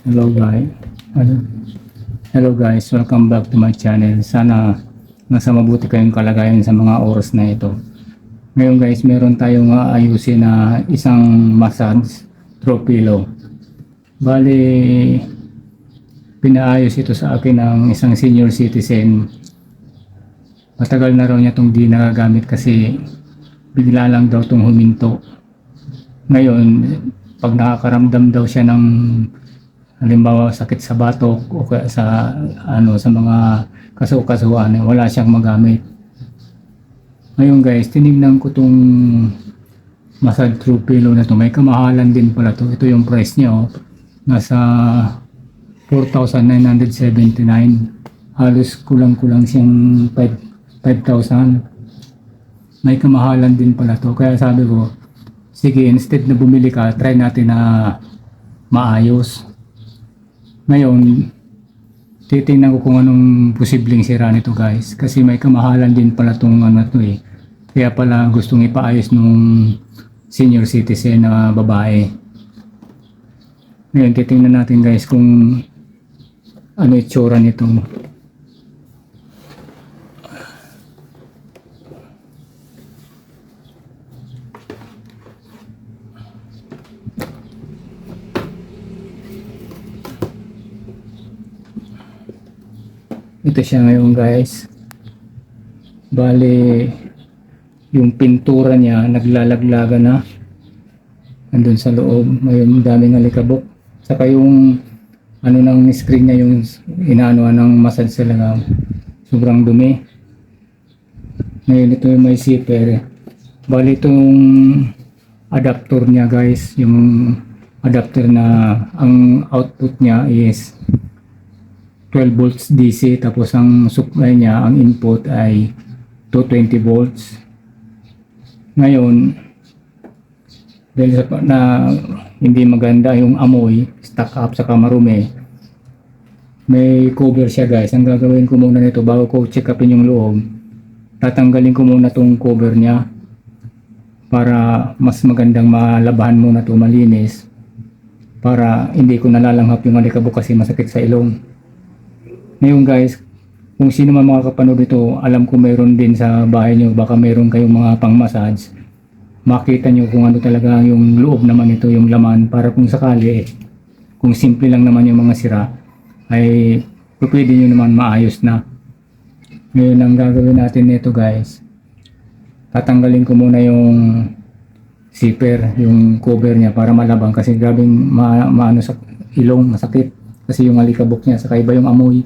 Hello guys. Hello. Hello guys, welcome back to my channel. Sana nasa mabuti kayong kalagayan sa mga oras na ito. Ngayon guys, meron tayong ayusin na isang massage throw pillow. Bali, pinaayos ito sa akin ng isang senior citizen. Matagal na raw niya itong di nagagamit kasi bigla lang daw itong huminto. Ngayon, pag nakakaramdam daw siya ng halimbawa sakit sa batok o sa sa mga kaso-kasuhan, wala siyang magamit. Ngayon guys, tinignan ko tong massage through pillow na to. May kamahalan din pala to. Ito yung price niya, oh. Nasa 4,979. Halos kulang-kulang siyang 5,000. May kamahalan din pala to. Kaya sabi ko, sige, instead na bumili ka, try natin na maayos. Ngayon, titingnan ko kung anong posibleng sira nito guys. Kasi may kamahalan din pala itong to eh. Kaya pala gustong ipaayos nung senior citizen na babae. Ngayon, titingnan natin guys kung ano itsura nito. Ito siya ngayon guys. Bali, yung pintura niya naglalaglaga na. Andun sa loob, may daming alikabok. Saka yung ng screen niya, yung inaanoan ng massage talaga, sobrang dumi. Ngayon ito yung may zipper. Bali itong adapter niya guys, yung adapter na ang output niya is 12 volts DC, tapos ang supply niya, ang input ay 220 volts. Ngayon, dahil sa na hindi maganda yung amoy, stuck up sa marumi, may cover siya guys. Ang gagawin ko muna nito bago ko check upin yung loob, tatanggalin ko muna tong cover niya para mas magandang malabahan muna to, malinis, para hindi ko nalalanghap yung alikabok kasi masakit sa ilong. Ngayon guys, kung sino man makakapanood ito, alam ko mayroon din sa bahay nyo, baka mayroon kayong mga pang massage, makita nyo kung ano talaga yung loob naman ito, yung laman, para kung sakali kung simple lang naman yung mga sira, ay pwede nyo naman maayos na. Ngayon ang gagawin natin nito guys, tatanggalin ko muna yung zipper, yung cover niya, para malabang kasi grabing maano sa ilong, masakit kasi yung alikabok niya, saka iba yung amoy.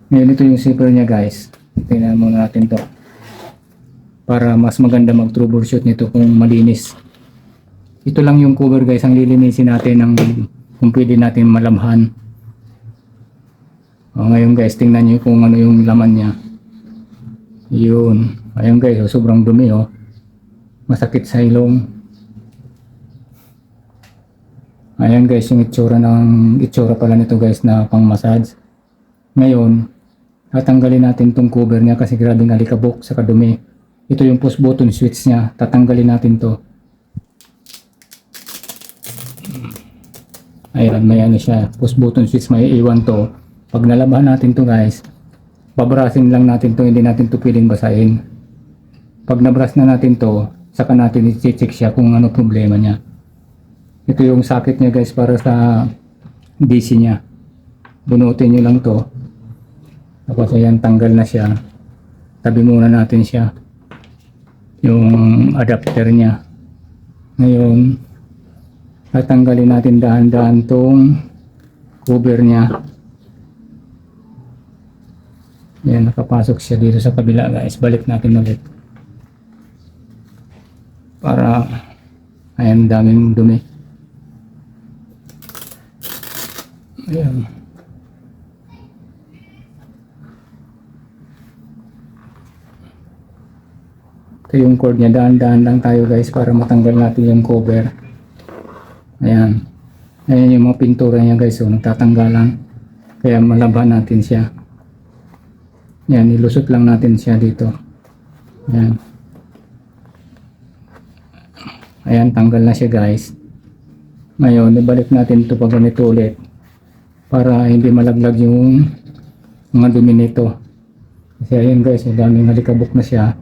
Ngayon ito yung zipper niya guys, tingnan muna natin to para mas maganda mag troubleshoot nito kung malinis. Ito lang yung cover guys, ang lilinisin natin ng kung pwede natin malamhan. Ngayon guys, tingnan nyo kung ano yung laman niya. Yun, ayun guys, sobrang dumi, masakit sa ilong. Ayan guys, yung itsura pala nito guys na pang massage. Ngayon, tatanggalin natin tong cover niya kasi grabing alikabok sa kadumi. Ito yung push button switch niya, tatanggalin natin to. Ayan, may siya, push button switch, may iwan to. Pag nalabahan natin to guys, babrasin lang natin to, hindi natin to pwedeng basahin. Pag nabras na natin to, saka natin i-check siya kung ano problema niya. Ito yung socket niya guys para sa DC niya. Bunutin nyo lang to. Tapos ayan, tanggal na siya. Tabi muna natin siya. Yung adapter niya. Ngayon, tatanggalin natin dahan-dahan tong cover niya. Ayan, nakapasok siya dito sa kabila guys. Balik natin ulit. Para, ayan, daming dumi. Ayan. Ito yung cord niya, daan-daan lang tayo guys para matanggal natin yung cover. Ayan. Ayan yung mga pintura niya guys, nagtatanggalan. Kaya malaban natin siya. Ayan, ilusot lang natin siya dito. Ayan. Ayan, tanggal na siya guys. Ngayon, ibalik natin ito pag ganito ulit. para hindi malaglag yung mga dumi nito. Kasi ayun guys, ang daming alikabok na siya.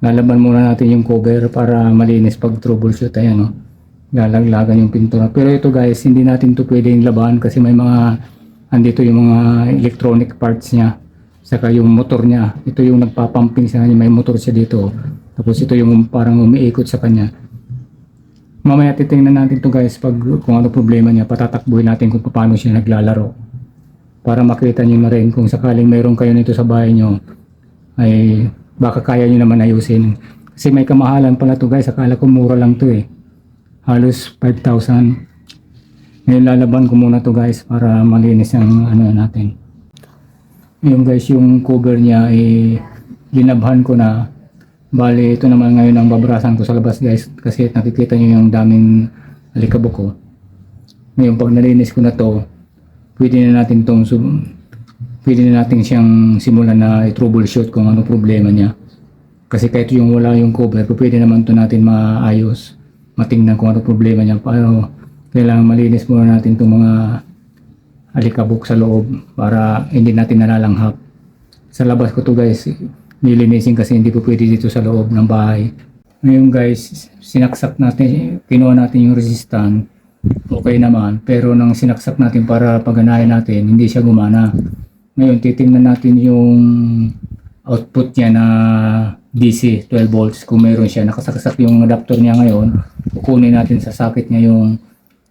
Lalaban muna natin yung cover para malinis pag troubleshoot. Ayan, oh. Lalaglagan yung pintura. Pero ito guys, hindi natin to pwedeng laban kasi may mga andito yung mga electronic parts niya. Saka yung motor niya. Ito yung nagpapumping sa kanya. May motor siya dito. Tapos ito yung parang umiikot sa kanya. Mamaya titingnan natin to guys pag kung ano problema niya. Patatakbuhin natin kung paano siya naglalaro. Para makita niyo na rin kung sakaling mayroon kayo nito sa bahay niyo ay baka kaya nyo naman ayusin. Kasi may kamahalan pala to guys. Akala ko mura lang to eh. Halos 5,000. Ngayon lalaban ko muna to guys para malinis ang ano natin. Yung guys, yung cover niya ay linabhan ko na. Bali ito naman ngayon ang babrasan ko sa labas guys. Kasi nakikita nyo yung daming alikabok ko. Ngayon pag nalinis ko na to, pwede na natin siyang simulan na i-troubleshoot kung ano problema niya. Kasi kahit yung wala yung cover, pwede naman to natin maayos, matingnan kung ano problema niya. Pero kailangan malinis muna natin itong mga alikabok sa loob para hindi natin nalalanghap. Sa labas ko to guys, nilinisin kasi hindi po pwede dito sa loob ng bahay. Ngayon guys, sinaksak natin, kinuha natin yung resistant. Okay naman, pero nang sinaksak natin para paganahin natin, hindi siya gumana. Ngayon, titingnan natin yung output niya na DC 12 volts kung meron siya. Nakasaksak yung adapter niya ngayon. Kukunin natin sa socket niya yung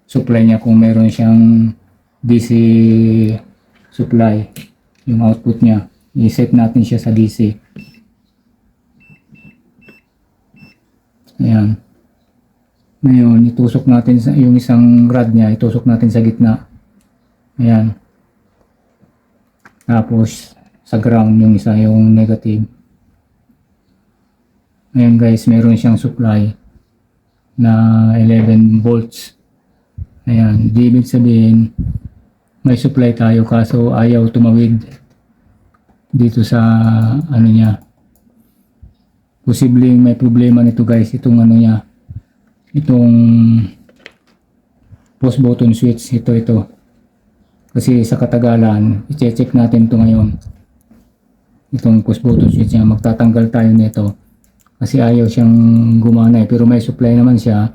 supply niya kung meron siyang DC supply. Yung output niya. I-set natin siya sa DC. Ayan. Ngayon, itusok natin yung isang rod niya. Itusok natin sa gitna. Ayan. Tapos sa ground yung isa, yung negative. Ayan guys, meron siyang supply na 11 volts. Ayan, di ibig sabihin may supply tayo kaso ayaw tumawid dito sa ano niya. Posibleng may problema nito guys, itong ano niya. Itong post button switch, ito. Kasi sa katagalan, i-check natin ito ngayon. Itong push button switch niya, magtatanggal tayo nito. Kasi ayaw siyang gumana eh. Pero may supply naman siya.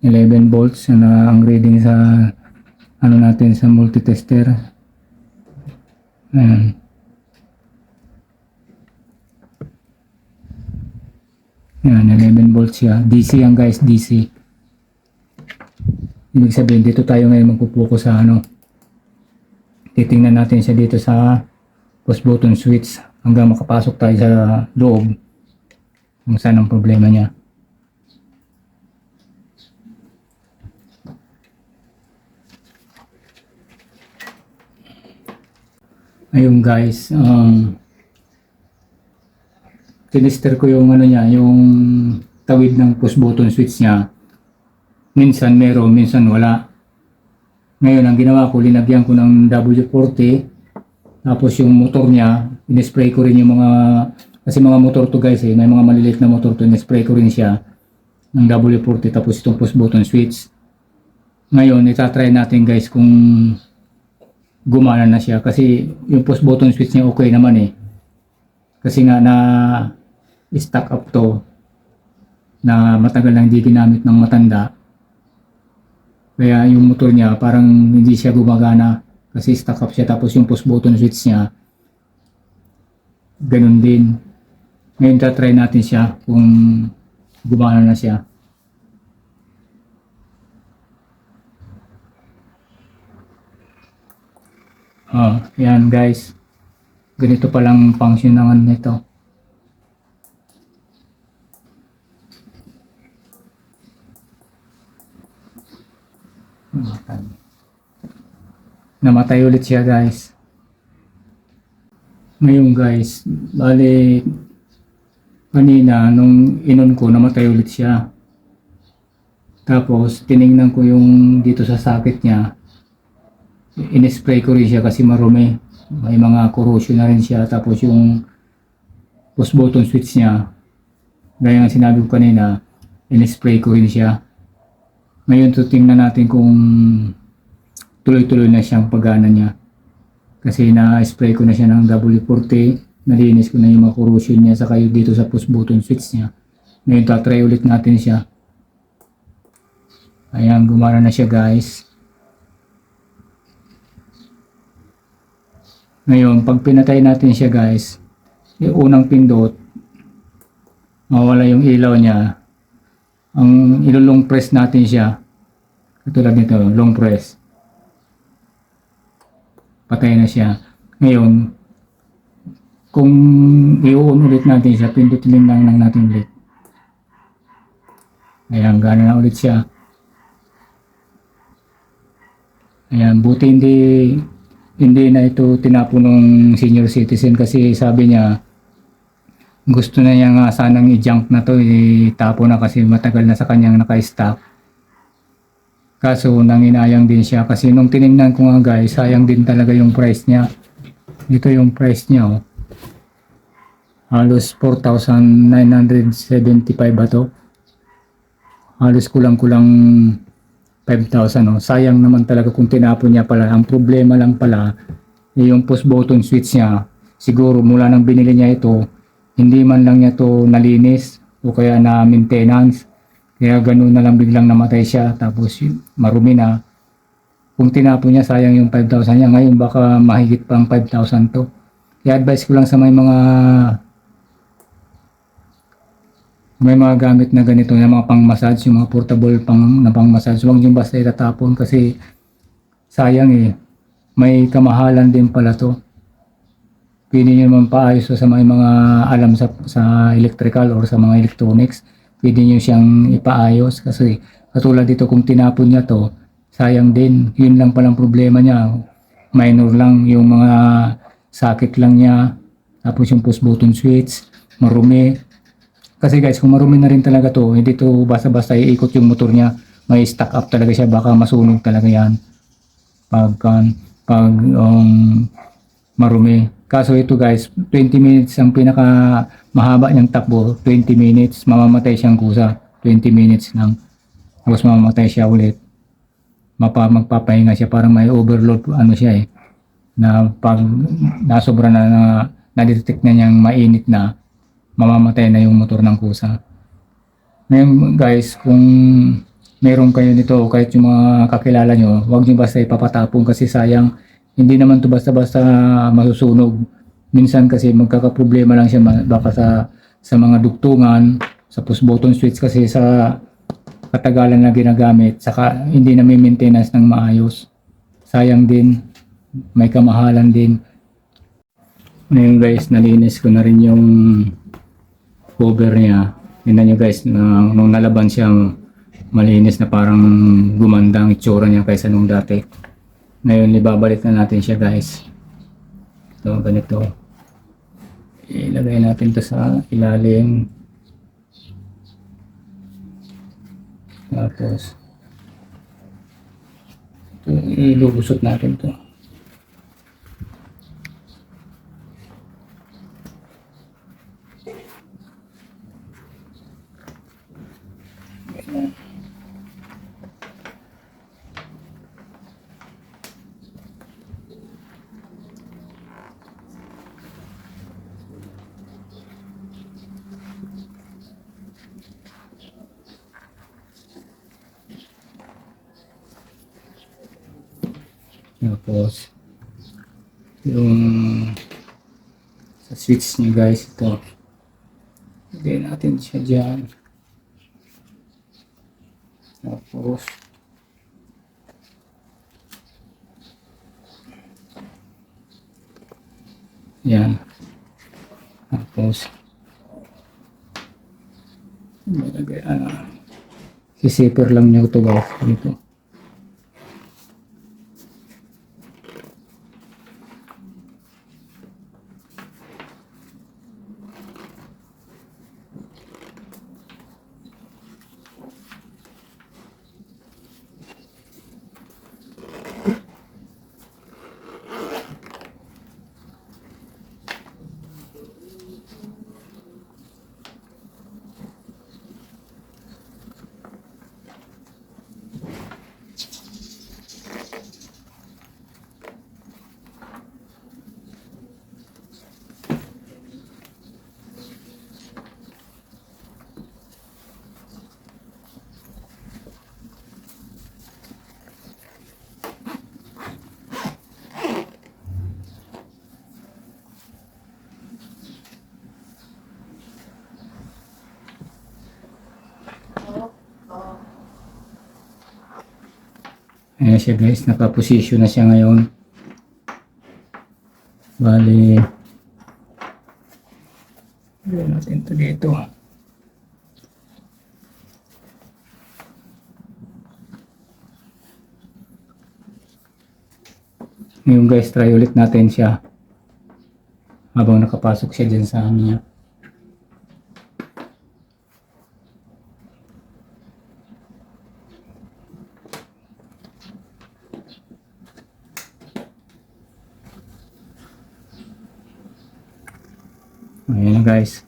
11 volts na ang reading sa ano natin sa multitester. Ayan. Ayan, 11 volts siya. DC yan guys, DC. Ibig sabihin, dito tayo ngayon magpupokus sa ano. Titingnan natin siya dito sa push button switch hanggang makapasok tayo sa loob kung saan ang problema niya. Ayun guys, tinister ko yung ano niya, yung tawid ng push button switch niya. Minsan meron, minsan wala. Ngayon ang ginawa ko, linagyan ko ng W40. Tapos yung motor niya, in-spray ko rin yung mga, kasi mga motor to guys eh, may mga maliliit na motor to, in-spray ko rin siya ng W40 tapos itong push button switch. Ngayon, itatry natin guys kung gumana na siya kasi yung push button switch niya okay naman eh. Kasi nga na stock up to na matagal lang hindi ginamit ng matanda. Kaya yung motor niya parang hindi siya gumagana kasi stock up siya tapos yung push button switch niya ganun din. Ngayon tatry natin siya kung gumana na siya. Yan guys. Ganito palang function naman nito. Namatay ulit siya guys. Ngayon guys, bali kanina nung inon ko namatay ulit siya. Tapos tiningnan ko yung dito sa socket niya. In-spray ko rin siya kasi marumi. May mga corrosion na rin siya. Tapos yung push button switch niya, gaya ng sinabi ko kanina, in-spray ko rin siya. Ngayon tingnan natin kung tuloy-tuloy na siyang pagana niya. Kasi na-spray ko na siya ng W40, nalinis ko na yung mga corrosion niya saka yung dito sa push button switch niya. Ngayon tatry ulit natin siya. Ayan, gumana na siya guys. Ngayon, pag pinatay natin siya guys, yung unang pindot, mawala yung ilaw niya. Ang ilulong press natin siya, katulad nito, long press. Patay na siya. Ngayon, kung i-on ulit natin siya, pindutin lang natin ulit. Ayan, gana na ulit siya. Ayan, buti hindi na ito tinapon ng senior citizen kasi sabi niya, gusto na niya nga sanang i-junk na to, itapo na kasi matagal na sa kanyang naka-stock. Kaso nanginayang din siya kasi nung tiningnan ko nga guys, sayang din talaga yung price niya. Ito yung price niya oh. Halos 4,975 ba to? Halos kulang-kulang 5,000 oh. Sayang naman talaga kung tinapon niya pala. Ang problema lang pala, yung push button switch niya, siguro mula nang binili niya ito, hindi man lang niya to nalinis o kaya na maintenance. Kaya ganun na lang biglang namatay siya tapos marumi na. Kung tinapon niya sayang yung 5,000 niya. Ngayon baka mahigit pang 5,000 to. Kaya advice ko lang sa may mga gamit na ganito, yung mga pang-massage, yung mga portable na pang-massage. Huwag niyo basta itatapon kasi sayang eh. May kamahalan din pala to. Pwede niyo naman paayos sa mga alam sa electrical or sa mga electronics. Pwede nyo siyang ipaayos kasi katulad dito kung tinapon niya to, sayang din. Yun lang palang problema niya. Minor lang yung mga socket lang niya. Tapos yung push button switch, marumi. Kasi guys, kung marumi na rin talaga to, hindi to basta-basta iikot yung motor niya. May stack up talaga siya, baka masunog talaga yan. Pag marumi. Kaso ito guys, 20 minutes ang pinaka mahaba niyang takbo, 20 minutes, mamamatay siyang kusa, 20 minutes lang. Tapos mamamatay siya ulit. Magpapahinga siya, parang may overload ano siya eh. Na pag nasobra na-detect na niyang mainit na, mamamatay na yung motor ng kusa. Ngayon guys, kung meron kayo nito o kahit yung mga kakilala nyo, huwag nyo basta ipapatapon kasi sayang. Hindi naman to basta-basta masusunog. Minsan kasi magkakaproblema lang siya baka sa mga dugtungan, sa push button switch kasi sa katagalan na ginagamit, saka hindi na may maintenance ng maayos. Sayang din, may kamahalan din. Ngayon guys, nalinis ko na rin yung cover niya. Tingnan nyo guys, nung nalaban siya, malinis na parang gumanda ang itsura niya kaysa nung dati. Ngayon, ibabalik na natin siya guys. Ito, ganito. Ilagay natin to sa ilalim. Tapos, ito, ilulusot natin to. Tapos, yung sa switch niya guys, ito. Lagay natin siya dyan. Tapos, yan. Tapos, ilagay, sisipir lang niya ito guys, dito. Ayan siya guys, nakaposisyon na siya ngayon. Bali, gawin natin ito dito. Ngayon guys, try ulit natin siya habang nakapasok siya dyan sa niya. Ayan na guys.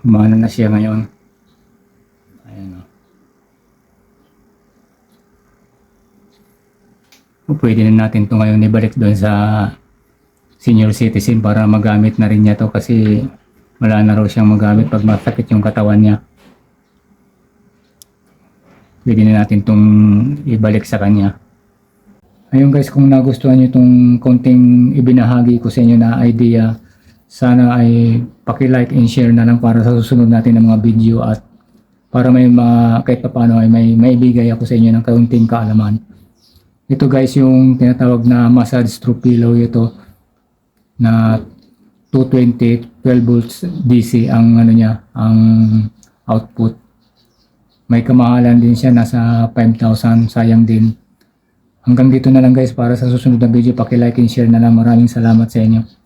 Humana na siya ngayon. Ayan o. Pwede na natin ito ngayon ibalik doon sa senior citizen para magamit na rin niya to kasi wala na raw siyang magamit pag masakit yung katawan niya. Pwede na natin itong ibalik sa kanya. Ayun guys, kung nagustuhan nyo itong konting ibinahagi ko sa inyo na idea, sana ay paki-like and share na lang para sa susunod natin ng mga video at para may kahit paano ay may maibigay ako sa inyo ng kaunting kaalaman. Ito guys yung tinatawag na massage through pillow, ito na 220 12 volts DC ang ano niya, ang output. May kamahalan din siya, nasa 5,000, sayang din. Hanggang dito na lang guys, para sa susunod na video paki-like and share na lang. Maraming salamat sa inyo.